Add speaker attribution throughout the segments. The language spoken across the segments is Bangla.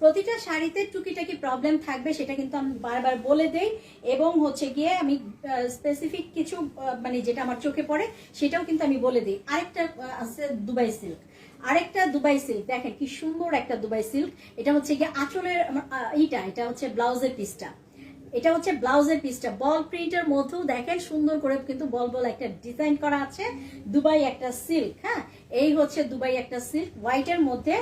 Speaker 1: প্রতিটা শাড়িতে টুকিটাকি প্রবলেম থাকবে, সেটা কিন্তু আমি বারবার বলে দেই, এবং হচ্ছে গিয়ে আমি স্পেসিফিক কিছু মানে যেটা আমার চোখে পড়ে সেটাও কিন্তু আমি বলে দিই। আরেকটা আছে দুবাই সিল্ক, আরেকটা দুবাই সিল্ক, দেখেন কি সুন্দর একটা দুবাই সিল্ক। এটা হচ্ছে গিয়ে আঁচলের এটা হচ্ছে ব্লাউজের পিসটা, এটা হচ্ছে ব্লাউজের পিসটা বল প্রিন্টের মধ্যেও দেখেন সুন্দর করে কিন্তু বল বল একটা ডিজাইন করা আছে। দুবাই একটা সিল্ক, হ্যাঁ এই হচ্ছে দুবাই একটা সিল্ক, হোয়াইটের মধ্যে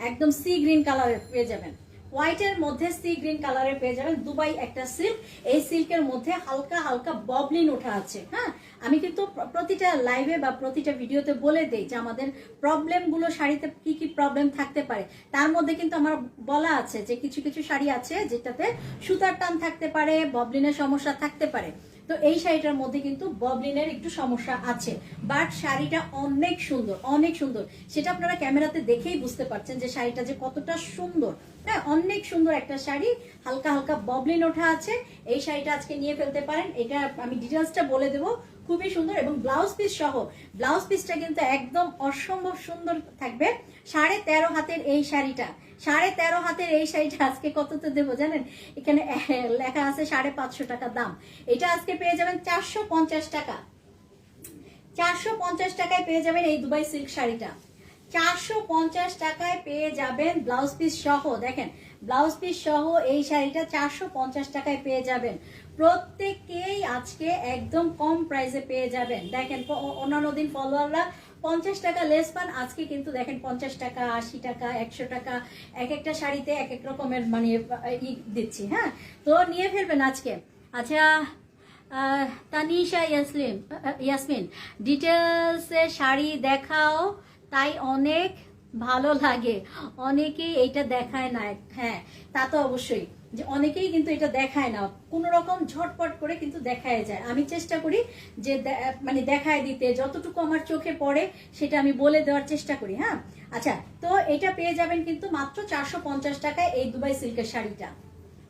Speaker 1: একদম সি গ্রিন কালারের পেয়ে যাবেন, হোয়াইটের মধ্যে সি গ্রিন কালারের পেয়ে যাবেন দুবাই একটা সিল্ক। এই সিল্কের মধ্যে হালকা হালকা ববলিন ওঠা আছে। হ্যাঁ আমি কিন্তু প্রতিটা লাইভে বা প্রতিটা ভিডিওতে বলে দেই যে আমাদের প্রবলেমগুলো শাড়িতে কি কি প্রবলেম থাকতে পারে। তার মধ্যে কিন্তু আমার বলা আছে যে কিছু কিছু শাড়ি আছে যেটাতে সুতার টান থাকতে পারে, ববলিনের সমস্যা থাকতে পারে। তো এই শাড়িটার মধ্যে কিন্তু ববলিনের একটু সমস্যা আছে, বাট শাড়িটা অনেক সুন্দর, অনেক সুন্দর। সেটা আপনারা ক্যামেরাতে দেখেই বুঝতে পারছেন যে শাড়িটা যে কতটা সুন্দর। হ্যাঁ অনেক সুন্দর একটা শাড়ি, হালকা হালকা ববলিন ওঠা আছে। এই শাড়িটা আজকে নিয়ে ফেলতে পারেন, এটা আমি ডিটেলসটা বলে দেবো, খুবই সুন্দর। এবং ব্লাউজ পিস সহ, ব্লাউজ পিসটা কিন্তু একদম অসম্ভব সুন্দর থাকবে। 13.5 হাতের এই শাড়িটা, 13.5 হাতের এই শাড়িটা আজকে কততে দেবো জানেন? এখানে লেখা আছে 550 টাকা দাম। এটা আজকে পেয়ে যাবেন 450 টাকা, 450 টাকায় পেয়ে যাবেন এই দুবাই সিল্ক শাড়িটা, 450 টাকায় পেয়ে যাবেন ব্লাউজ পিস সহ। দেখেন ব্লাউজ পিস সহ এই শাড়িটা 450 টাকায় পেয়ে যাবেন। প্রত্যেকেই আজকে একদম কম প্রাইসে পেয়ে যাবেন। দেখেন অন্যান্য দিন ফলোয়াররা 50 টাকা লেস পান, আজকে কিন্তু দেখেন 50 টাকা, 80 টাকা, 100 টাকা, এক একটা শাড়িতে এক এক রকমের মানে দিচ্ছি। হ্যাঁ তো নিয়ে ফেলবেন আজকে। আচ্ছা তানিশা ইয়াসমিন, ডিটেলসে শাড়ি দেখাও, তাই অনেক ভালো লাগে। অনেকেই এটা দেখায় না। হ্যাঁ তা তো অবশ্যই, যে অনেকেই কিন্তু এটা দেখায় না, কোন রকম ঝটপট করে কিন্তু দেখায় যায়। আমি চেষ্টা করি যে মানে দেখায় দিতে, যতটুকু আমার চোখে পড়ে সেটা আমি বলে দেওয়ার চেষ্টা করি। হ্যাঁ আচ্ছা তো এটা পেয়ে যাবেন কিন্তু মাত্র 450 টাকায় এই দুবাই সিল্কের শাড়িটা,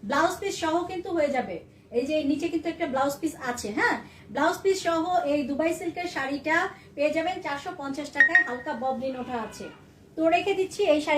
Speaker 1: ব্লাউজ পিস সহ কিন্তু হয়ে যাবে। এই যে নিচে কিন্তু একটা ব্লাউজ পিস আছে। হ্যাঁ ব্লাউজ পিস সহ এই দুবাই সিল্কের শাড়িটা পেয়ে যাবেন 450 টাকায়, হালকা ববলিন ওঠা আছে। তো রেখে দিচ্ছি এই শাড়ি।